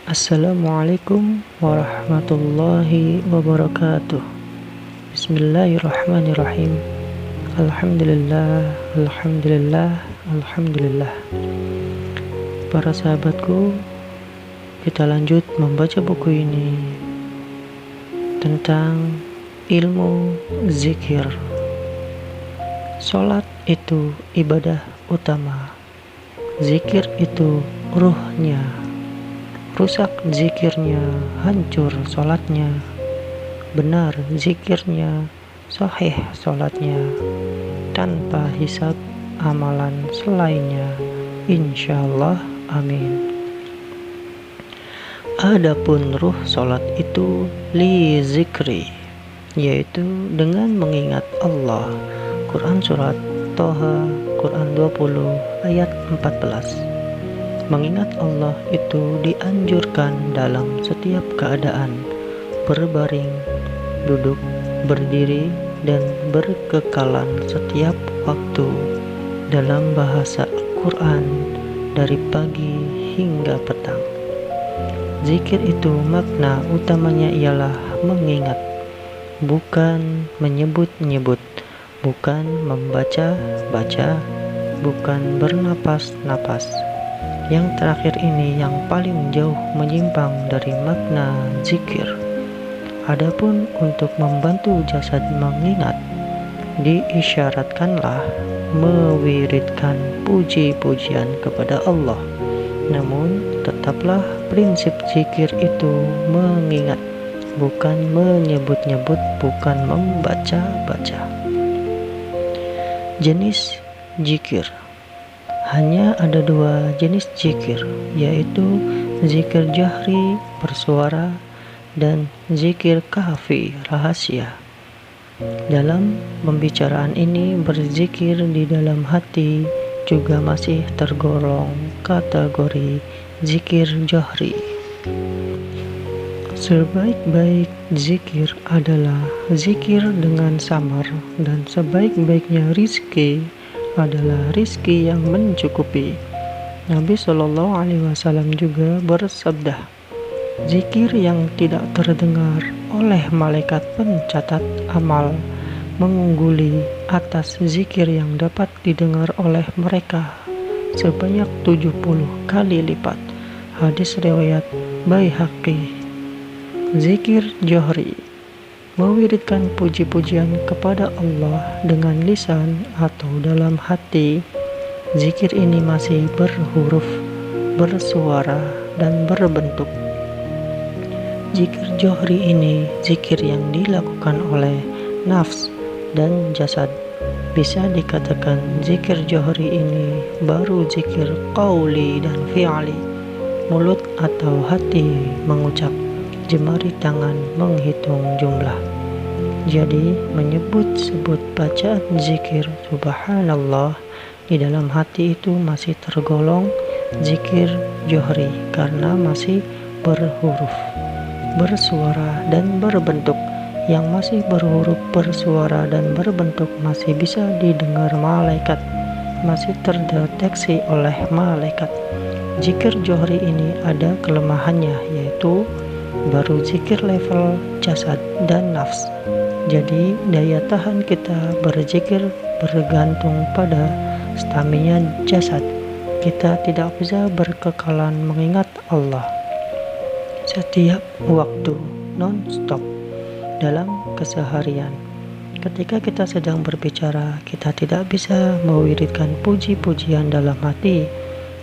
Assalamualaikum warahmatullahi wabarakatuh. Bismillahirrahmanirrahim. Alhamdulillah, alhamdulillah, alhamdulillah. Para sahabatku, kita lanjut membaca buku ini tentang ilmu zikir. Salat itu ibadah utama. Zikir itu ruhnya. Rusak zikirnya, hancur salatnya. Benar zikirnya, sahih salatnya. Tanpa hisab amalan selainnya, insyaallah, amin. Adapun ruh salat itu li zikri, yaitu dengan mengingat Allah. Quran surat Toha, Quran 20 ayat 14. Mengingat Allah itu dianjurkan dalam setiap keadaan, berbaring, duduk, berdiri, dan berkekalan setiap waktu. Dalam bahasa Al-Quran, dari pagi hingga petang. Zikir itu makna utamanya ialah mengingat, bukan menyebut-nyebut, bukan membaca-baca, bukan bernapas-napas. Yang terakhir ini yang paling jauh menyimpang dari makna zikir. Adapun untuk membantu jasad mengingat, diisyaratkanlah mewiridkan puji-pujian kepada Allah. Namun tetaplah prinsip zikir itu mengingat, bukan menyebut-nyebut, bukan membaca-baca. Jenis zikir. Hanya ada dua jenis zikir, yaitu zikir jahri bersuara dan zikir khafi rahasia. Dalam pembicaraan ini, berzikir di dalam hati juga masih tergolong kategori zikir jahri. Sebaik-baik zikir adalah zikir dengan samar, dan sebaik-baiknya rizki adalah rizki yang mencukupi. Nabi SAW juga bersabda, zikir yang tidak terdengar oleh malaikat pencatat amal mengungguli atas zikir yang dapat didengar oleh mereka sebanyak 70 kali lipat. Hadis riwayat Baihaqi. Zikir johri, mewiridkan puji-pujian kepada Allah dengan lisan atau dalam hati. Zikir ini masih berhuruf, bersuara, dan berbentuk. Zikir johri ini zikir yang dilakukan oleh nafs dan jasad. Bisa dikatakan zikir johri ini baru zikir qauli dan fi'ali. Mulut atau hati mengucap, jemari tangan menghitung jumlah. Jadi menyebut-sebut bacaan zikir subhanallah di dalam hati itu masih tergolong zikir johri karena masih berhuruf, bersuara, dan berbentuk. Yang masih berhuruf, bersuara, dan berbentuk masih bisa didengar malaikat, masih terdeteksi oleh malaikat. Zikir johri ini ada kelemahannya, yaitu baru zikir level jasad dan nafs. Jadi daya tahan kita berzikir bergantung pada stamina jasad. Kita tidak bisa berkekalan mengingat Allah setiap waktu non-stop dalam keseharian. Ketika kita sedang berbicara, kita tidak bisa mewiridkan puji-pujian dalam hati.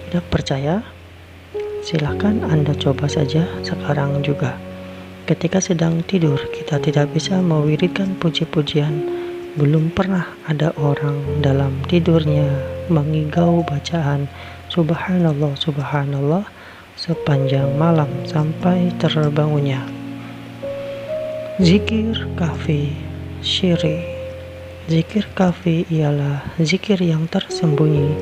Tidak percaya? Silahkan Anda coba saja sekarang juga. Ketika sedang tidur, kita tidak bisa mewiridkan puji-pujian. Belum pernah ada orang dalam tidurnya mengigau bacaan subhanallah, subhanallah sepanjang malam sampai terbangunnya. Zikir khafi syiri. Zikir khafi ialah zikir yang tersembunyi,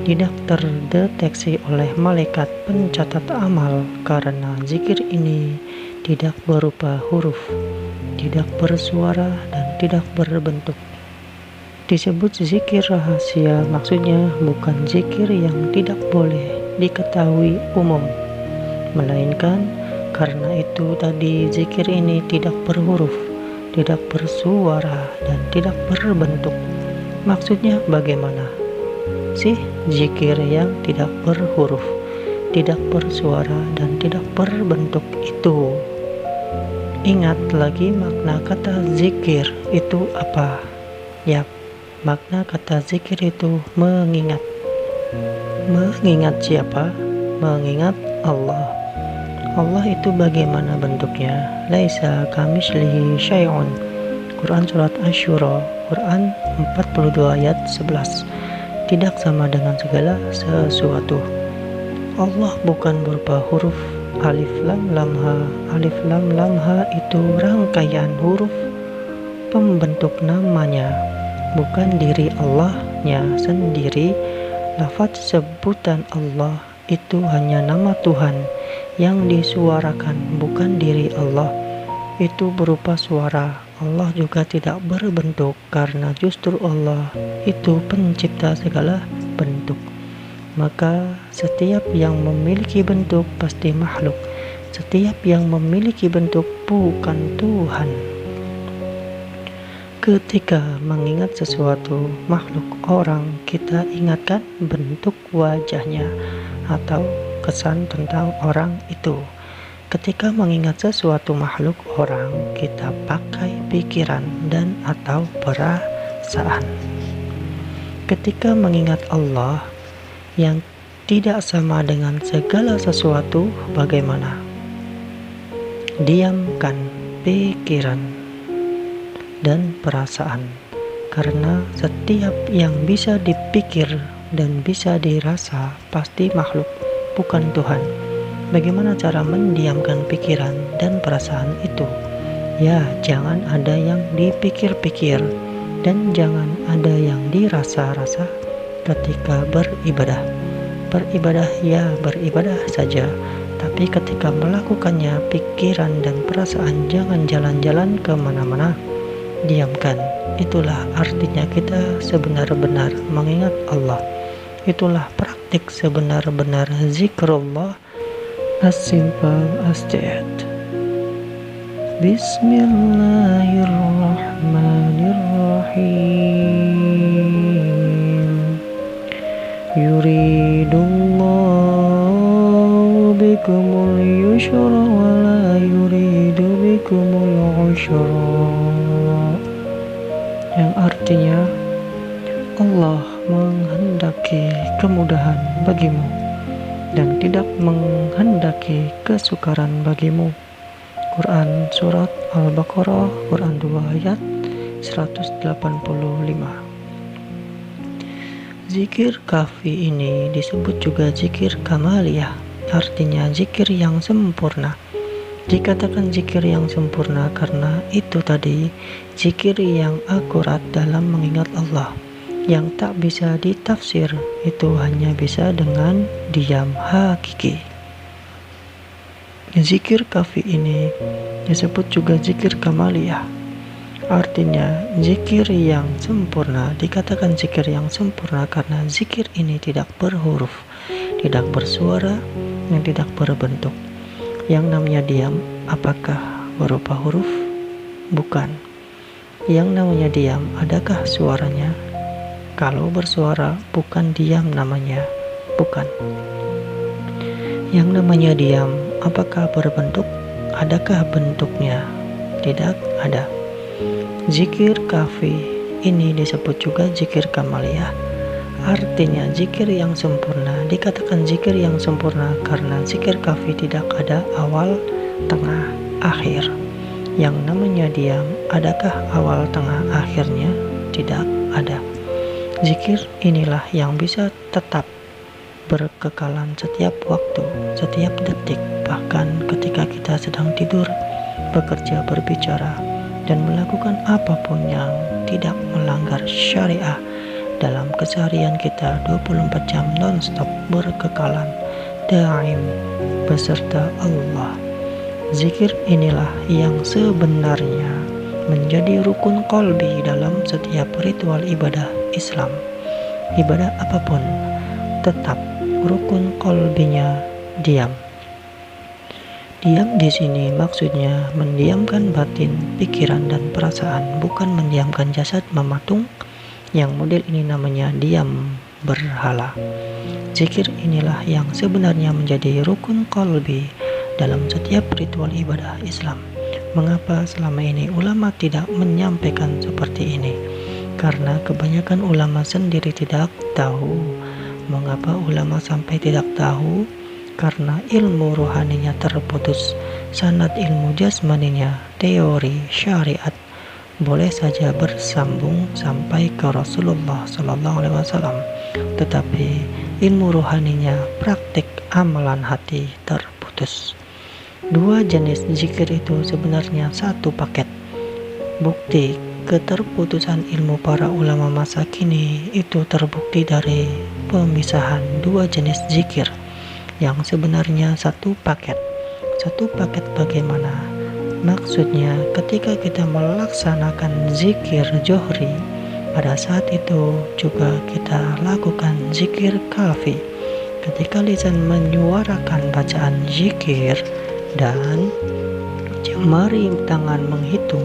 tidak terdeteksi oleh malaikat pencatat amal karena zikir ini tidak berupa huruf, tidak bersuara, dan tidak berbentuk. Disebut zikir rahasia, maksudnya bukan zikir yang tidak boleh diketahui umum. melainkan karena itu tadi zikir ini tidak berhuruf, tidak bersuara, dan tidak berbentuk. Maksudnya bagaimana sih zikir yang tidak berhuruf, tidak bersuara, dan tidak berbentuk itu? Ingat lagi makna kata zikir itu apa? Yap, makna kata zikir itu mengingat. Mengingat siapa? Mengingat Allah. Allah itu bagaimana bentuknya? Laisa kamitslihi syai'un. Quran surat Asy-Syura, Quran 42 ayat 11. Tidak sama dengan segala sesuatu. Allah bukan berupa huruf alif lam lam ha. Alif lam lam ha itu rangkaian huruf pembentuk namanya, bukan diri Allahnya sendiri. Lafaz sebutan Allah itu hanya nama Tuhan yang disuarakan, bukan diri Allah. Itu berupa suara. Allah juga tidak berbentuk karena justru Allah itu pencipta segala bentuk. Maka setiap yang memiliki bentuk pasti makhluk. Setiap yang memiliki bentuk bukan Tuhan. Ketika mengingat sesuatu makhluk orang, kita ingatkan bentuk wajahnya atau kesan tentang orang itu. Ketika mengingat sesuatu makhluk orang, kita pakai pikiran dan atau perasaan. Ketika mengingat Allah yang tidak sama dengan segala sesuatu, bagaimana? Diamkan pikiran dan perasaan, karena setiap yang bisa dipikir dan bisa dirasa pasti makhluk, bukan Tuhan. Bagaimana cara mendiamkan pikiran dan perasaan itu? Ya, jangan ada yang dipikir-pikir dan jangan ada yang dirasa-rasa ketika beribadah. Beribadah ya beribadah saja, tapi ketika melakukannya pikiran dan perasaan jangan jalan-jalan kemana-mana. Diamkan. Itulah artinya kita sebenar-benar mengingat Allah. Itulah praktik sebenar-benar zikrullah, as simple as that. Bismillahirrahmanirrahim. Yuridullahu bikumul yusra wa la yuridu bikumul usra. Yang artinya Allah menghendaki kemudahan bagimu dan tidak menghendaki kesukaran bagimu. Quran surat Al-Baqarah, Quran 2 ayat 185. Zikir kafi ini disebut juga zikir kamaliyah, artinya zikir yang sempurna. Dikatakan zikir yang sempurna karena itu tadi zikir yang akurat dalam mengingat Allah, yang tak bisa ditafsir. Itu hanya bisa dengan diam hakiki. Zikir kafi ini disebut juga zikir kamaliyah, artinya zikir yang sempurna. Dikatakan zikir yang sempurna karena zikir ini tidak berhuruf, tidak bersuara, dan tidak berbentuk. Yang namanya diam, apakah berupa huruf? Bukan. Yang namanya diam, adakah suaranya? Kalau bersuara, bukan diam namanya, bukan. Yang namanya diam, apakah berbentuk? Adakah bentuknya? Tidak ada. Zikir kafi ini disebut juga zikir kamaliyah, artinya zikir yang sempurna. Dikatakan zikir yang sempurna karena zikir kafi tidak ada awal, tengah, akhir. Yang namanya diam, adakah awal, tengah, akhirnya? Tidak ada. Zikir inilah yang bisa tetap berkekalan setiap waktu, setiap detik, bahkan ketika kita sedang tidur, bekerja, berbicara, dan melakukan apapun yang tidak melanggar syariah. Dalam keseharian kita 24 jam non-stop berkekalan, daim beserta Allah. Zikir inilah yang sebenarnya menjadi rukun qalbi dalam setiap ritual ibadah Islam. Ibadah apapun tetap rukun qalbinya diam. Diam di sini maksudnya mendiamkan batin, pikiran, dan perasaan, bukan mendiamkan jasad mematung. Yang model ini namanya diam berhala. Zikir inilah yang sebenarnya menjadi rukun qalbi dalam setiap ritual ibadah Islam. Mengapa selama ini ulama tidak menyampaikan seperti ini? Karena kebanyakan ulama sendiri tidak tahu. Mengapa ulama sampai tidak tahu? Karena ilmu rohaninya terputus, sanad ilmu jasmaninya, teori, syariat boleh saja bersambung sampai ke Rasulullah SAW, tetapi ilmu rohaninya, praktik amalan hati terputus. Dua jenis zikir itu sebenarnya satu paket. Bukti keterputusan ilmu para ulama masa kini itu terbukti dari pemisahan dua jenis zikir yang sebenarnya satu paket. Satu paket bagaimana? Maksudnya ketika kita melaksanakan zikir johri, pada saat itu juga kita lakukan zikir kafi. Ketika lisan menyuarakan bacaan zikir dan jemari tangan menghitung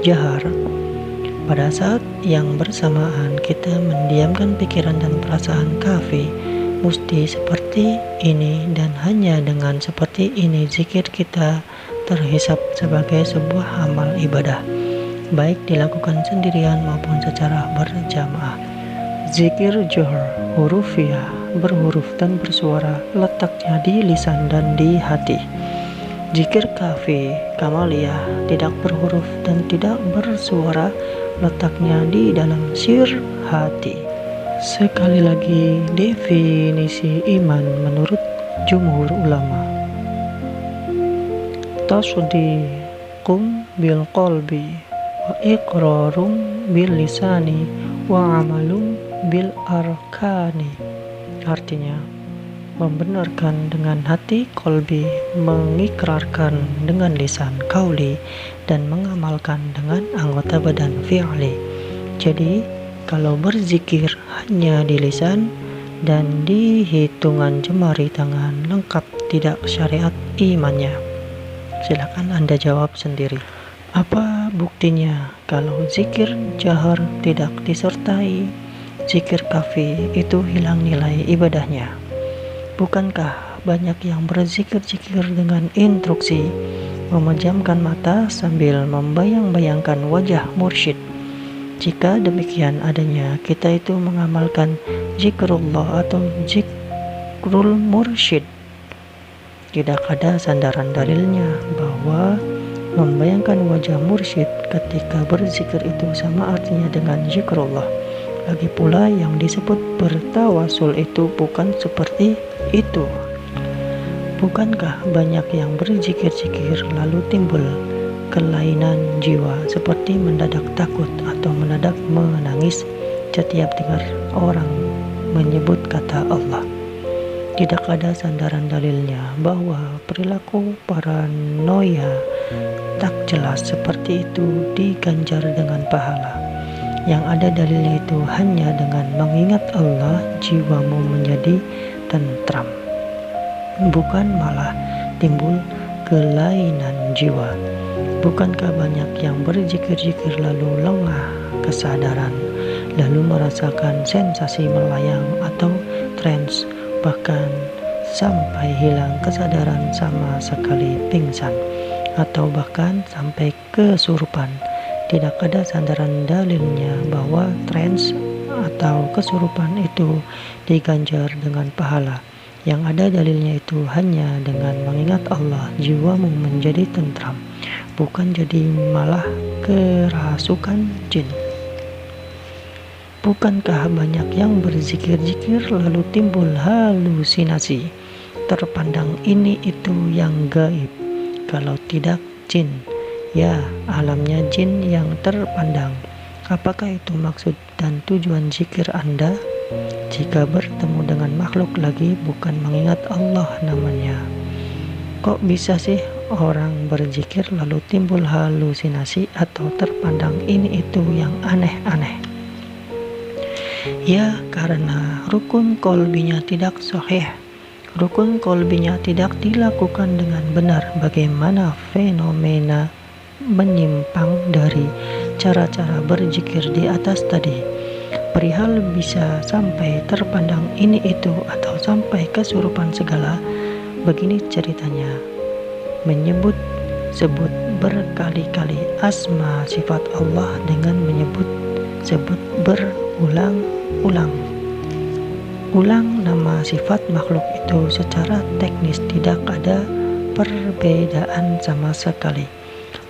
jahar, pada saat yang bersamaan kita mendiamkan pikiran dan perasaan kafi. Mesti seperti ini dan hanya dengan seperti ini zikir kita terhisap sebagai sebuah amal ibadah, baik dilakukan sendirian maupun secara berjamaah. Zikir johar hurufiah, berhuruf dan bersuara, letaknya di lisan dan di hati. Zikir kafi kamaliyah, tidak berhuruf dan tidak bersuara, letaknya di dalam sir hati. Sekali lagi, definisi iman menurut jumhur ulama: tasdiqum bil qalbi wa iqrarum bil lisani wa amalum bil arkani. Artinya, membenarkan dengan hati qalbi, mengikrarkan dengan lisan qauli, dan mengamalkan dengan anggota badan fi'li. Jadi kalau berzikir hanya di lisan dan di hitungan jemari tangan lengkap tidak syariat imannya? Silakan Anda jawab sendiri. Apa buktinya kalau zikir jahar tidak disertai zikir kafi itu hilang nilai ibadahnya? Bukankah banyak yang berzikir-zikir dengan instruksi memejamkan mata sambil membayang-bayangkan wajah mursyid? Jika demikian adanya, kita itu mengamalkan zikrullah atau zikrul mursyid. Tidak ada sandaran dalilnya bahwa membayangkan wajah mursyid ketika berzikir itu sama artinya dengan zikrullah. Lagi pula yang disebut bertawasul itu bukan seperti itu. Bukankah banyak yang berzikir-zikir lalu timbul kelainan jiwa seperti mendadak takut atau mendadak menangis setiap dengar orang menyebut kata Allah? Tidak ada sandaran dalilnya bahwa perilaku paranoia tak jelas seperti itu diganjar dengan pahala. Yang ada dalilnya itu hanya dengan mengingat Allah jiwamu menjadi tentram, bukan malah timbul kelainan jiwa. Bukankah banyak yang berzikir-zikir lalu lengah kesadaran, lalu merasakan sensasi melayang atau trance, bahkan sampai hilang kesadaran sama sekali pingsan, atau bahkan sampai kesurupan? Tidak ada sandaran dalilnya bahwa trance atau kesurupan itu diganjar dengan pahala. Yang ada dalilnya itu hanya dengan mengingat Allah jiwamu menjadi tentram, bukan jadi malah kerasukan jin. Bukankah banyak yang berzikir-zikir lalu timbul halusinasi, terpandang ini itu yang gaib? Kalau tidak jin, ya alamnya jin yang terpandang. Apakah itu maksud dan tujuan zikir Anda? Jika bertemu dengan makhluk lagi bukan mengingat Allah namanya. Kok bisa sih orang berzikir lalu timbul halusinasi atau terpandang ini itu yang aneh-aneh? Ya karena rukun qalbinya tidak sahih. rukun kolbinya tidak dilakukan dengan benar, bagaimana fenomena menyimpang dari cara-cara berzikir di atas tadi. Perihal bisa sampai terpandang ini itu atau sampai kesurupan segala, begini ceritanya. Sebut berkali-kali asma sifat Allah dengan sebut berulang-ulang. Ulang nama sifat makhluk itu secara teknis tidak ada perbedaan sama sekali.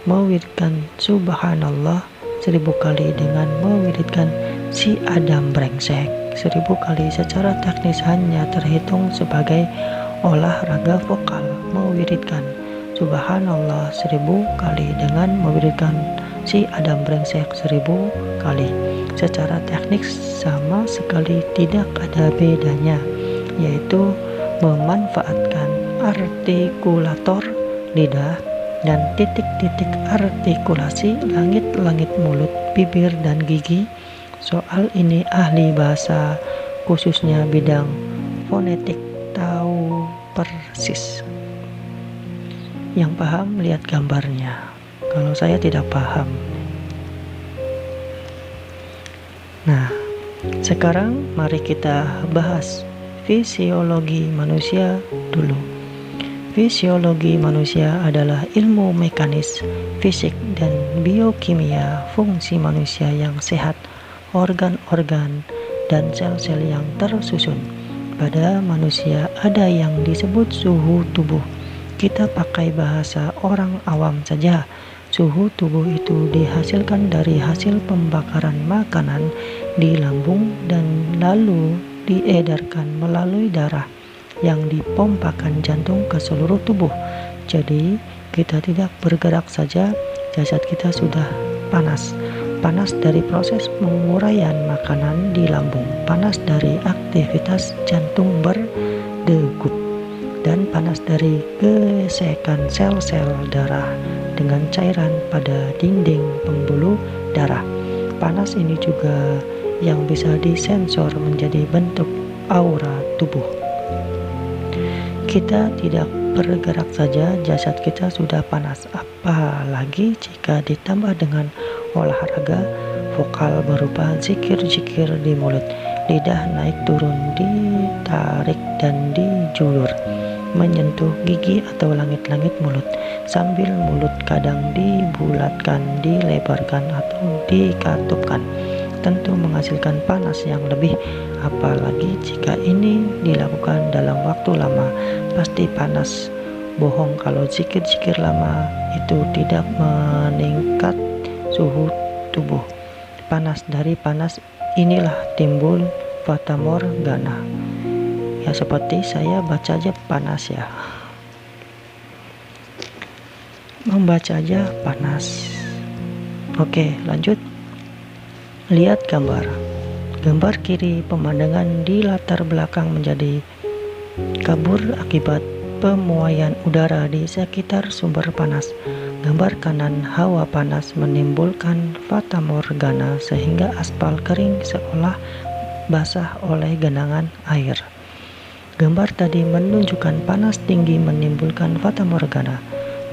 Mewiridkan subhanallah 1000 kali dengan mewiridkan si Adam brengsek 1000 kali secara teknis hanya terhitung sebagai olahraga vokal. Mewiridkan subhanallah 1000 kali dengan mewiridkan si Adam brengsek 1000 kali secara teknik sama sekali tidak ada bedanya, yaitu memanfaatkan artikulator lidah dan titik-titik artikulasi langit-langit mulut, bibir, dan gigi. Soal ini ahli bahasa khususnya bidang fonetik tahu persis. Yang paham lihat gambarnya, kalau saya tidak paham. Nah, sekarang mari kita bahas fisiologi manusia dulu. Fisiologi manusia adalah ilmu mekanis, fisik, dan biokimia fungsi manusia yang sehat, organ-organ, dan sel-sel yang tersusun. Pada manusia ada yang disebut suhu tubuh. Kita pakai bahasa orang awam saja. Suhu tubuh itu dihasilkan dari hasil pembakaran makanan di lambung dan lalu diedarkan melalui darah yang dipompakan jantung ke seluruh tubuh. Jadi kita tidak bergerak saja, jasad kita sudah panas. Panas dari proses penguraian makanan di lambung, panas dari aktivitas jantung berdegup, dan panas dari gesekan sel-sel darah dengan cairan pada dinding pembuluh darah. Panas ini juga yang bisa disensor menjadi bentuk aura tubuh. Kita tidak bergerak saja, jasad kita sudah panas, apalagi jika ditambah dengan olahraga vokal berupa zikir-zikir di mulut. Lidah naik turun, ditarik dan dijulur, menyentuh gigi atau langit-langit mulut, sambil mulut kadang dibulatkan, dilebarkan atau dikatupkan. Tentu menghasilkan panas yang lebih, apalagi jika ini dilakukan dalam waktu lama, pasti panas. Bohong kalau zikir-zikir lama itu tidak meningkat suhu tubuh. Panas dari panas inilah timbul fata morgana. Ya seperti saya baca aja panas ya. Membaca aja panas. Oke, lanjut. Lihat gambar. Gambar kiri pemandangan di latar belakang menjadi kabur akibat pemuaian udara di sekitar sumber panas. Gambar kanan hawa panas menimbulkan fata morgana sehingga aspal kering seolah basah oleh genangan air. Gambar tadi menunjukkan panas tinggi menimbulkan fata morgana.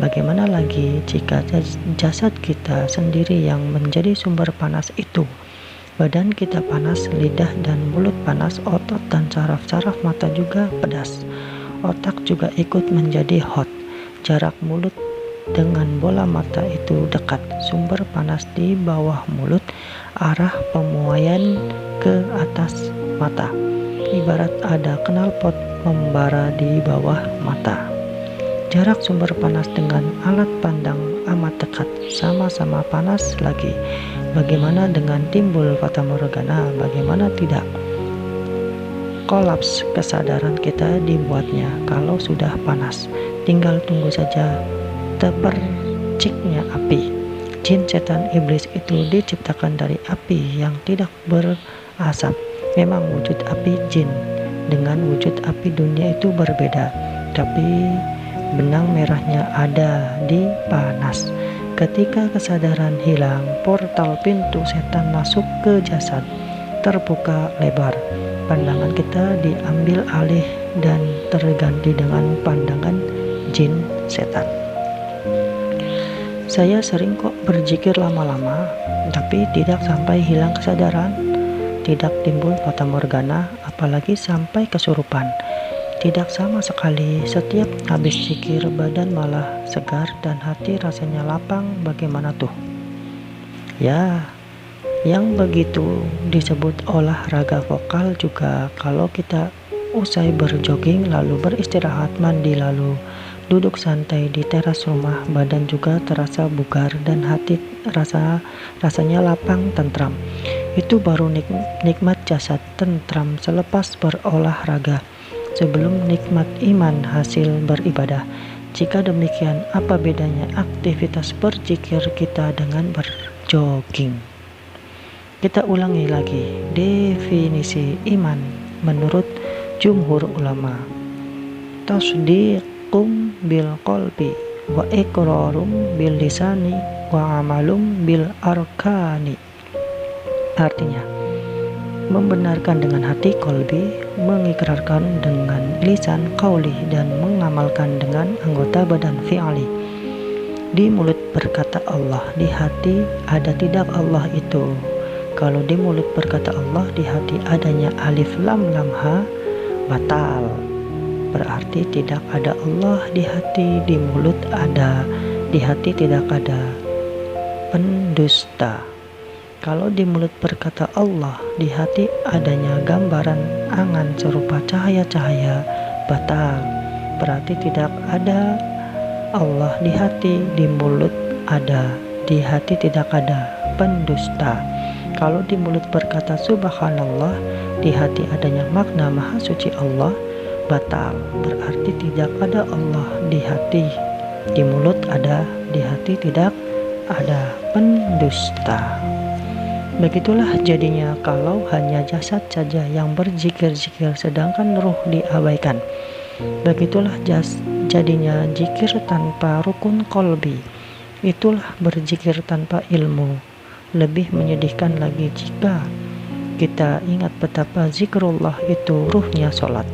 Bagaimana lagi jika jasad kita sendiri yang menjadi sumber panas itu? Badan kita panas, lidah dan mulut panas, otot dan saraf-saraf mata juga pedas. Otak juga ikut menjadi hot. Jarak mulut dengan bola mata itu dekat. Sumber panas di bawah mulut, arah pemuaian ke atas mata. Ibarat ada knalpot membara di bawah mata. Jarak sumber panas dengan alat pandang amat dekat, sama-sama panas lagi. Bagaimana dengan timbul fata morgana? Bagaimana tidak? Kolaps kesadaran kita dibuatnya kalau sudah panas. Tinggal tunggu saja terperciknya api. Jin, setan, iblis itu diciptakan dari api yang tidak berasap. Memang wujud api jin dengan wujud api dunia itu berbeda, tapi benang merahnya ada di panas. Ketika kesadaran hilang, portal pintu setan masuk ke jasad terbuka lebar. Pandangan kita diambil alih dan terganti dengan pandangan jin setan. Saya sering kok berzikir lama-lama, tapi tidak sampai hilang kesadaran, tidak timbul fata morgana, apalagi sampai kesurupan. Tidak sama sekali. Setiap habis zikir badan malah segar dan hati rasanya lapang. Bagaimana tuh? Ya, yang begitu disebut olahraga vokal juga. Kalau kita usai berjogging lalu beristirahat, mandi lalu duduk santai di teras rumah, badan juga terasa bugar dan hati rasanya lapang tentram. Itu baru nikmat jasad tentram selepas berolahraga, sebelum nikmat iman hasil beribadah. Jika demikian, apa bedanya aktivitas berzikir kita dengan berjogging? Kita ulangi lagi definisi iman menurut jumhur ulama. Tasdiqum bil qalbi wa iqrarum bil lisani wa amalum bil arkani. Artinya, membenarkan dengan hati qalbi, mengikrarkan dengan lisan qauli, dan mengamalkan dengan anggota badan fi'ali. Di mulut berkata Allah, di hati ada tidak Allah itu. Kalau di mulut berkata Allah, di hati adanya alif lam lam ha, batal. Berarti tidak ada Allah di hati, di mulut ada, di hati tidak ada. Pendusta. Kalau di mulut berkata Allah, di hati adanya gambaran angan serupa cahaya-cahaya, batal. Berarti tidak ada Allah di hati, di mulut ada, di hati tidak ada. Pendusta. Kalau di mulut berkata subhanallah, di hati adanya makna maha suci Allah, batal. Berarti tidak ada Allah di hati, di mulut ada, di hati tidak ada. Pendusta. Begitulah jadinya kalau hanya jasad saja yang berzikir-zikir sedangkan ruh diabaikan. Begitulah jadinya zikir tanpa rukun kolbi. Itulah berzikir tanpa ilmu. Lebih menyedihkan lagi jika kita ingat betapa zikrullah itu ruhnya sholat.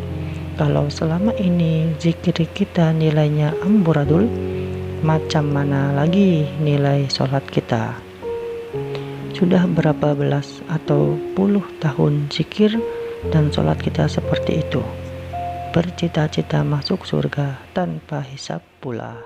Kalau selama ini zikir kita nilainya amburadul, macam mana lagi nilai sholat kita? Sudah berapa belas atau puluh tahun zikir dan sholat kita seperti itu, bercita-cita masuk surga tanpa hisab pula.